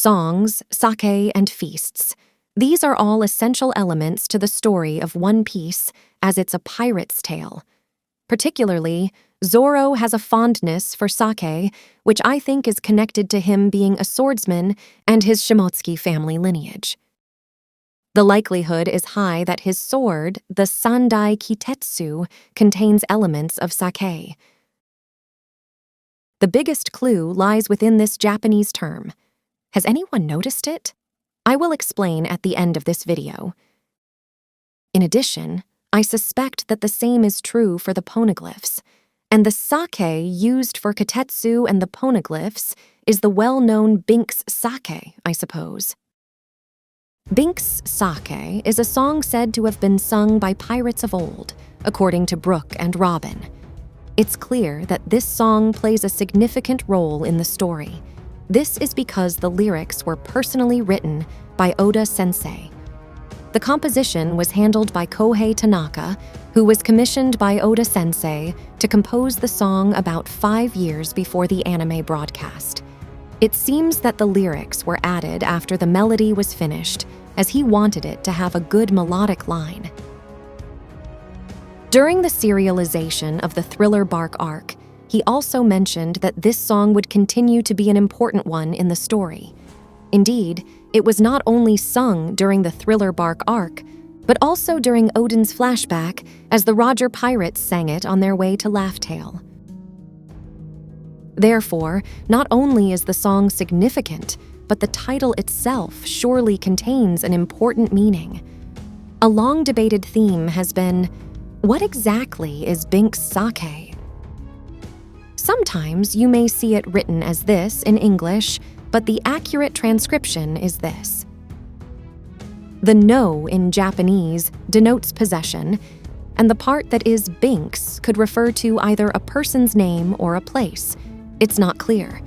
songs, sake, and feasts. These are all essential elements to the story of One Piece, as it's a pirate's tale. Particularly, Zoro has a fondness for sake, which I think is connected to him being a swordsman and his Shimotsuki family lineage. The likelihood is high that his sword, the Sandai Kitetsu, contains elements of sake. The biggest clue lies within this Japanese term. Has anyone noticed it? I will explain at the end of this video. In addition, I suspect that the same is true for the Poneglyphs, and the sake used for Kitetsu and the Poneglyphs is the well-known BINK'S SAKE, I suppose. BINK'S SAKE is a song said to have been sung by pirates of old, according to Brooke and Robin. It's clear that this song plays a significant role in the story. This is because the lyrics were personally written by Oda Sensei. The composition was handled by Kohei Tanaka, who was commissioned by Oda Sensei to compose the song about 5 years before the anime broadcast. It seems that the lyrics were added after the melody was finished, as he wanted it to have a good melodic line. During the serialization of the Thriller Bark arc, he also mentioned that this song would continue to be an important one in the story. Indeed, it was not only sung during the Thriller Bark arc, but also during Odin's flashback as the Roger Pirates sang it on their way to Laugh-Tale. Therefore, not only is the song significant, but the title itself surely contains an important meaning. A long-debated theme has been, what exactly is BINK'S SAKE? Sometimes you may see it written as this in English, but the accurate transcription is this. The no in Japanese denotes possession, and the part that is BINK'S could refer to either a person's name or a place. It's not clear.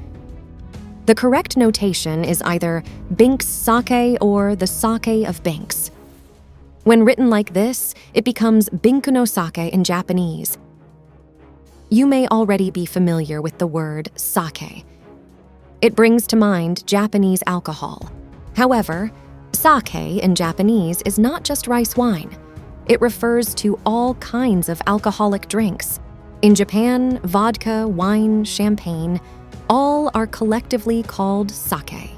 The correct notation is either BINK'S SAKE or the sake of BINK'S. When written like this, it becomes Binku no sake in Japanese. You may already be familiar with the word sake. It brings to mind Japanese alcohol. However, sake in Japanese is not just rice wine. It refers to all kinds of alcoholic drinks. In Japan, vodka, wine, champagne, all are collectively called sake.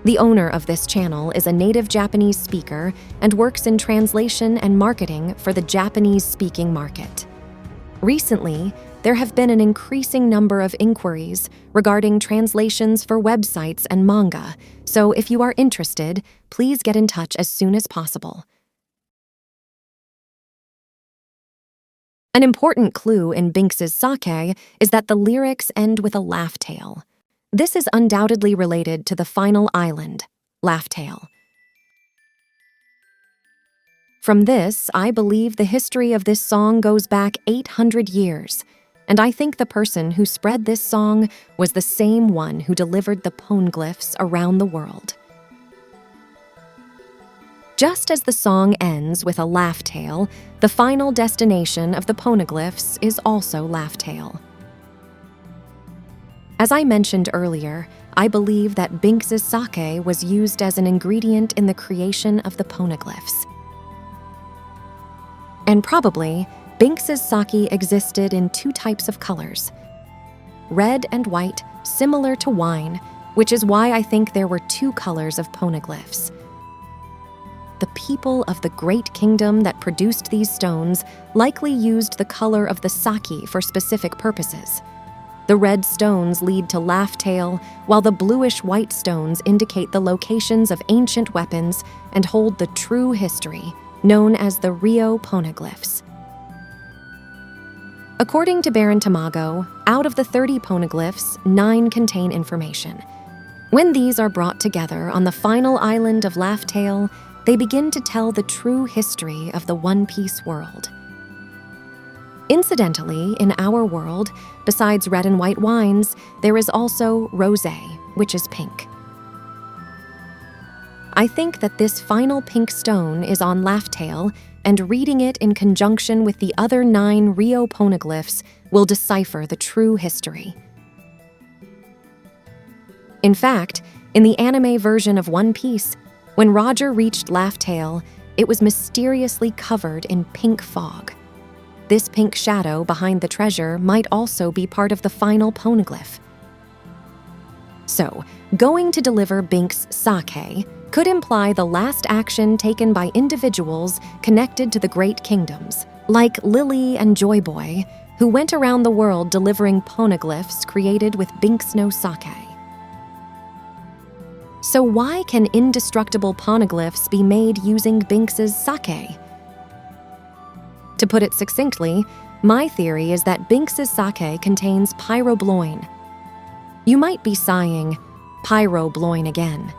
The owner of this channel is a native Japanese speaker and works in translation and marketing for the Japanese-speaking market. Recently, there have been an increasing number of inquiries regarding translations for websites and manga, so if you are interested, please get in touch as soon as possible. An important clue in BINK'S SAKE is that the lyrics end with a laugh tale. This is undoubtedly related to the final island, Laugh-Tale. From this, I believe the history of this song goes back 800 years, and I think the person who spread this song was the same one who delivered the Poneglyphs around the world. Just as the song ends with a laugh tale, the final destination of the Poneglyphs is also Laugh-Tale. As I mentioned earlier, I believe that BINK'S SAKE was used as an ingredient in the creation of the Poneglyphs. And probably, BINK'S SAKE existed in 2 types of colors. Red and white, similar to wine, which is why I think there were 2 colors of Poneglyphs. The people of the Great Kingdom that produced these stones likely used the color of the sake for specific purposes. The red stones lead to Laugh-Tale, while the bluish-white stones indicate the locations of ancient weapons and hold the true history, known as the Rio Poneglyphs. According to Baron Tamago, out of the 30 Poneglyphs, 9 contain information. When these are brought together on the final island of Laugh-Tale, they begin to tell the true history of the One Piece world. Incidentally, in our world, besides red and white wines, there is also rosé, which is pink. I think that this final pink stone is on Laugh-Tale, and reading it in conjunction with the other 9 Rio Poneglyphs will decipher the true history. In fact, In the anime version of One Piece, when Roger reached Laugh Tale, it was mysteriously covered in pink fog. This pink shadow behind the treasure might also be part of the final poneglyph. So, going to deliver BINK'S SAKE could imply the last action taken by individuals connected to the Great Kingdoms, like Lily and Joy Boy, who went around the world delivering poneglyphs created with BINK'S no Sake. So why can indestructible poneglyphs be made using BINK'S sake? To put it succinctly, my theory is that BINK'S sake contains Pyrobloin. You might be sighing, Pyrobloin again.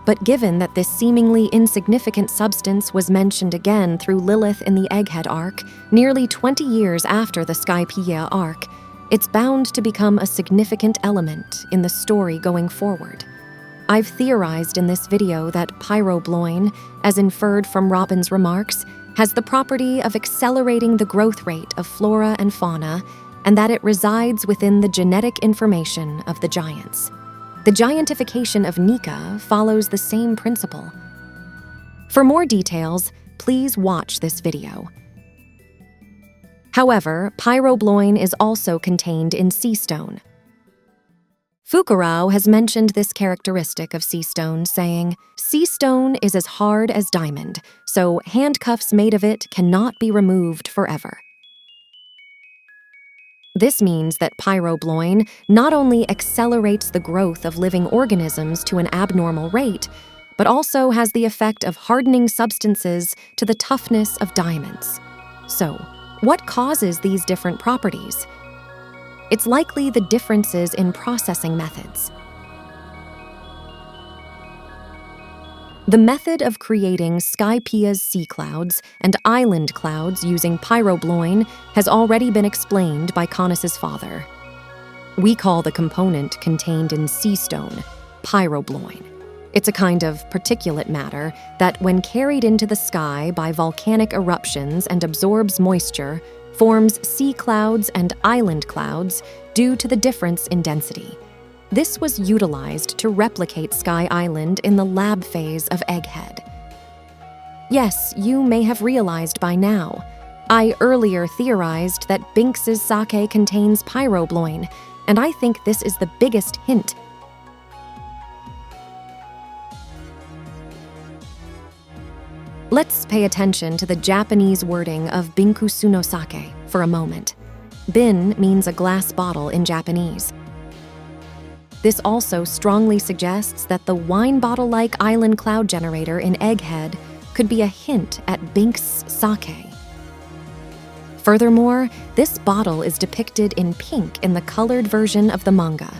But given that this seemingly insignificant substance was mentioned again through Lilith in the Egghead arc, nearly 20 years after the Skypiea arc, it's bound to become a significant element in the story going forward. I've theorized in this video that Pyrobloin, as inferred from Robin's remarks, has the property of accelerating the growth rate of flora and fauna, and that it resides within the genetic information of the giants. The giantification of Nika follows the same principle. For more details, please watch this video. However, Pyrobloin is also contained in sea stone. Fukurao has mentioned this characteristic of sea stone, saying, "Sea stone is as hard as diamond, so handcuffs made of it cannot be removed forever." This means that Pyrobloin not only accelerates the growth of living organisms to an abnormal rate, but also has the effect of hardening substances to the toughness of diamonds. So, what causes these different properties? It's likely the differences in processing methods. The method of creating Skypiea's sea clouds and island clouds using Pyrobloin has already been explained by Conus's father. We call the component contained in sea stone Pyrobloin. It's a kind of particulate matter that, when carried into the sky by volcanic eruptions and absorbs moisture, forms sea clouds and island clouds due to the difference in density. This was utilized to replicate Sky Island in the lab phase of Egghead. Yes, you may have realized by now, I earlier theorized that BINK'S sake contains Pyrobloin, and I think this is the biggest hint. Let's pay attention to the Japanese wording of BINK'S no Sake for a moment. Bin means a glass bottle in Japanese. This also strongly suggests that the wine bottle-like island cloud generator in Egghead could be a hint at BINK'S sake. Furthermore, this bottle is depicted in pink in the colored version of the manga.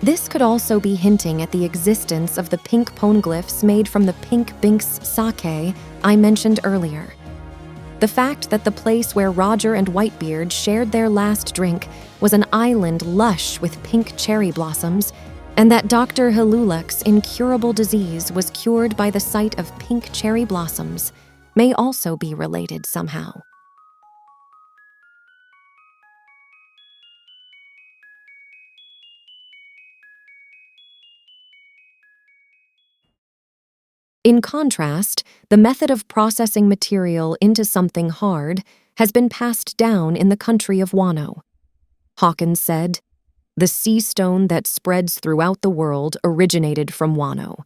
This could also be hinting at the existence of the pink poneglyphs made from the pink BINK'S sake I mentioned earlier. The fact that the place where Roger and Whitebeard shared their last drink was an island lush with pink cherry blossoms, and that Dr. Hiluluk's incurable disease was cured by the sight of pink cherry blossoms, may also be related somehow. In contrast, the method of processing material into something hard has been passed down in the country of Wano. Hawkins said, "The sea stone that spreads throughout the world originated from Wano."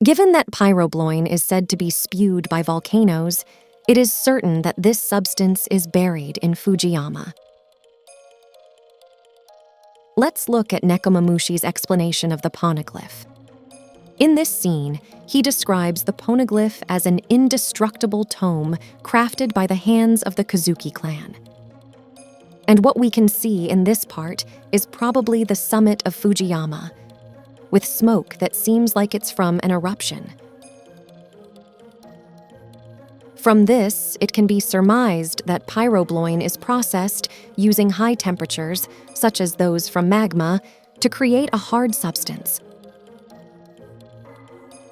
Given that Pyrobloin is said to be spewed by volcanoes, it is certain that this substance is buried in Fujiyama. Let's look at Nekomamushi's explanation of the poneglyph. In this scene, he describes the poneglyph as an indestructible tome crafted by the hands of the Kozuki clan. And what we can see in this part is probably the summit of Fujiyama, with smoke that seems like it's from an eruption. From this, it can be surmised that Pyrobloin is processed using high temperatures, such as those from magma, to create a hard substance.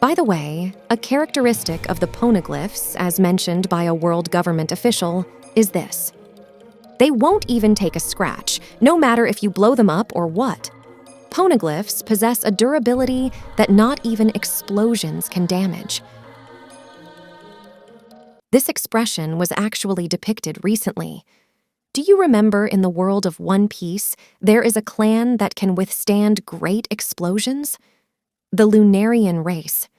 By the way, a characteristic of the poneglyphs, as mentioned by a world government official, is this. They won't even take a scratch, no matter if you blow them up or what. Poneglyphs possess a durability that not even explosions can damage. This expression was actually depicted recently. Do you remember in the world of One Piece, there is a clan that can withstand great explosions? The Lunarian race.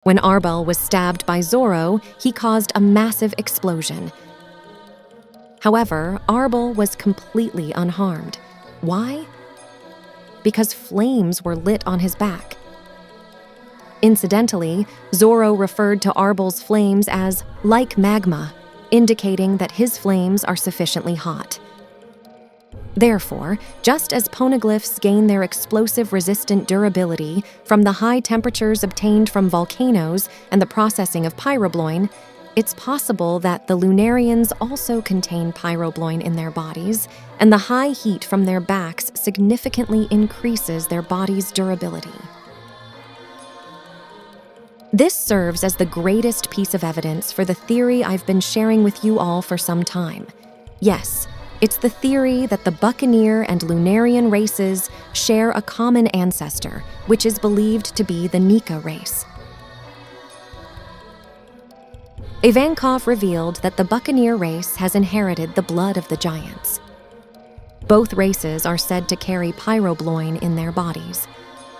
When Arbel was stabbed by Zoro, he caused a massive explosion. However, Arbel was completely unharmed. Why? Because flames were lit on his back. Incidentally, Zoro referred to Arbel's flames as like magma, indicating that his flames are sufficiently hot. Therefore, just as poneglyphs gain their explosive-resistant durability from the high temperatures obtained from volcanoes and the processing of Pyrobloin, it's possible that the Lunarians also contain Pyrobloin in their bodies, and the high heat from their backs significantly increases their body's durability. This serves as the greatest piece of evidence for the theory I've been sharing with you all for some time. Yes, it's the theory that the Buccaneer and Lunarian races share a common ancestor, which is believed to be the Nika race. Ivankov revealed that the Buccaneer race has inherited the blood of the giants. Both races are said to carry Pyrobloin in their bodies.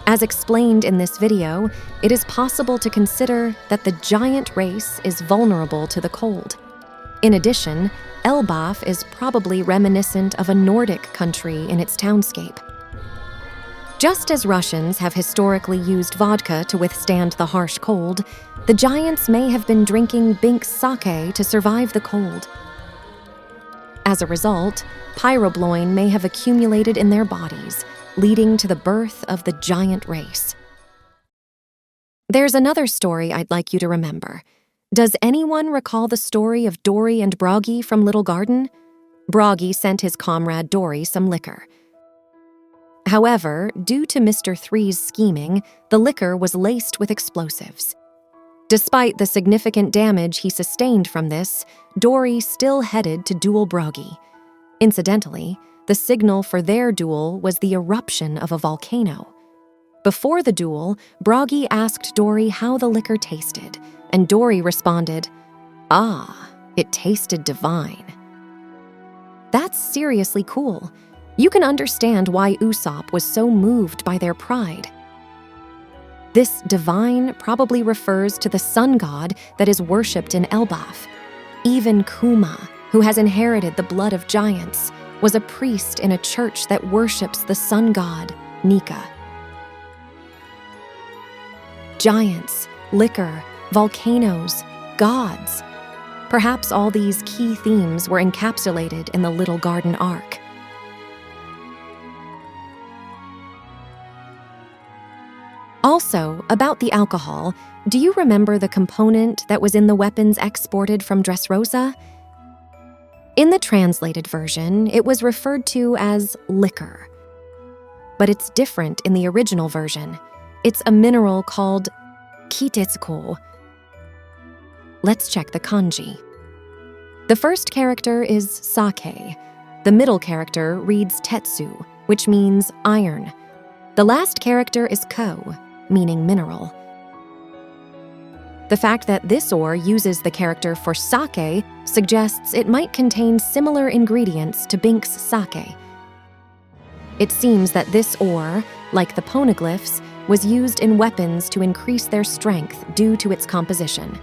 As explained in this video, it is possible to consider that the giant race is vulnerable to the cold. In addition, Elbaf is probably reminiscent of a Nordic country in its townscape. Just as Russians have historically used vodka to withstand the harsh cold, the giants may have been drinking BINK'S SAKE to survive the cold. As a result, Pyrobloin may have accumulated in their bodies, leading to the birth of the giant race. There's another story I'd like you to remember. Does anyone recall the story of Dory and Broggy from Little Garden? Broggy sent his comrade Dory some liquor. However, due to Mr. Three's scheming, the liquor was laced with explosives. Despite the significant damage he sustained from this, Dory still headed to duel Broggy. Incidentally, the signal for their duel was the eruption of a volcano. Before the duel, Broggy asked Dory how the liquor tasted, and Dory responded, "Ah, it tasted divine." That's seriously cool. You can understand why Usopp was so moved by their pride. This divine probably refers to the sun god that is worshipped in Elbaf. Even Kuma, who has inherited the blood of giants, was a priest in a church that worships the sun god, Nika. Giants, liquor, volcanoes, gods. Perhaps all these key themes were encapsulated in the Little Garden arc. Also, about the alcohol, do you remember the component that was in the weapons exported from Dressrosa? In the translated version, it was referred to as liquor. But it's different in the original version. It's a mineral called Kitetsu. Let's check the kanji. The first character is sake. The middle character reads tetsu, which means iron. The last character is ko, meaning mineral. The fact that this ore uses the character for sake suggests it might contain similar ingredients to BINK'S SAKE. It seems that this ore, like the poneglyphs, was used in weapons to increase their strength due to its composition.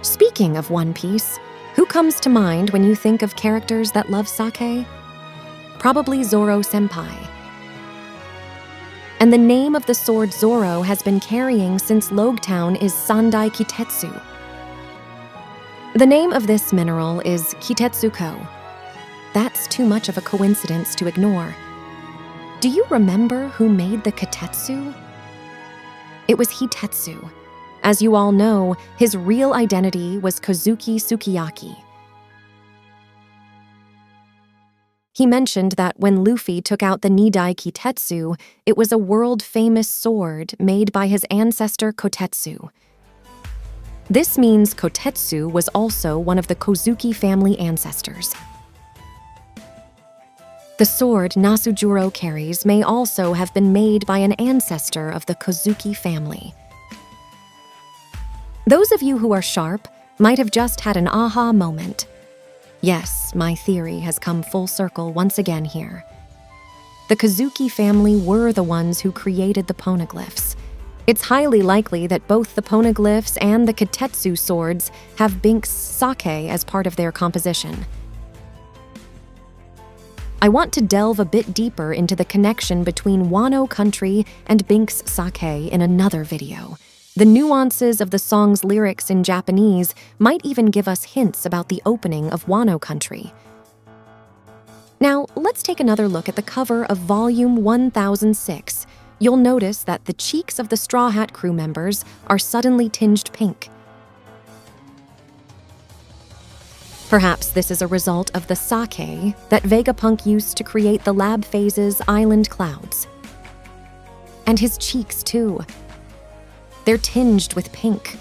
Speaking of One Piece, who comes to mind when you think of characters that love sake? Probably Zoro-senpai. And the name of the sword Zoro has been carrying since Logtown is Sandai Kitetsu. The name of this mineral is Kitetsu-ko. That's too much of a coincidence to ignore. Do you remember who made the Kitetsu? It was Hitetsu. As you all know, his real identity was Kozuki Sukiyaki. He mentioned that when Luffy took out the Nidai Kitetsu, it was a world-famous sword made by his ancestor Kotetsu. This means Kitetsu was also one of the Kozuki family ancestors. The sword Nasujuro carries may also have been made by an ancestor of the Kozuki family. Those of you who are sharp might have just had an aha moment. Yes, my theory has come full circle once again here. The Kozuki family were the ones who created the Poneglyphs. It's highly likely that both the Poneglyphs and the Kitetsu swords have BINK'S SAKE as part of their composition. I want to delve a bit deeper into the connection between Wano country and BINK'S SAKE in another video. The nuances of the song's lyrics in Japanese might even give us hints about the opening of Wano country. Now, let's take another look at the cover of Volume 1006. You'll notice that the cheeks of the Straw Hat crew members are suddenly tinged pink. Perhaps this is a result of the sake that Vegapunk used to create the Lab Phase's island clouds. And his cheeks, too. They're tinged with pink.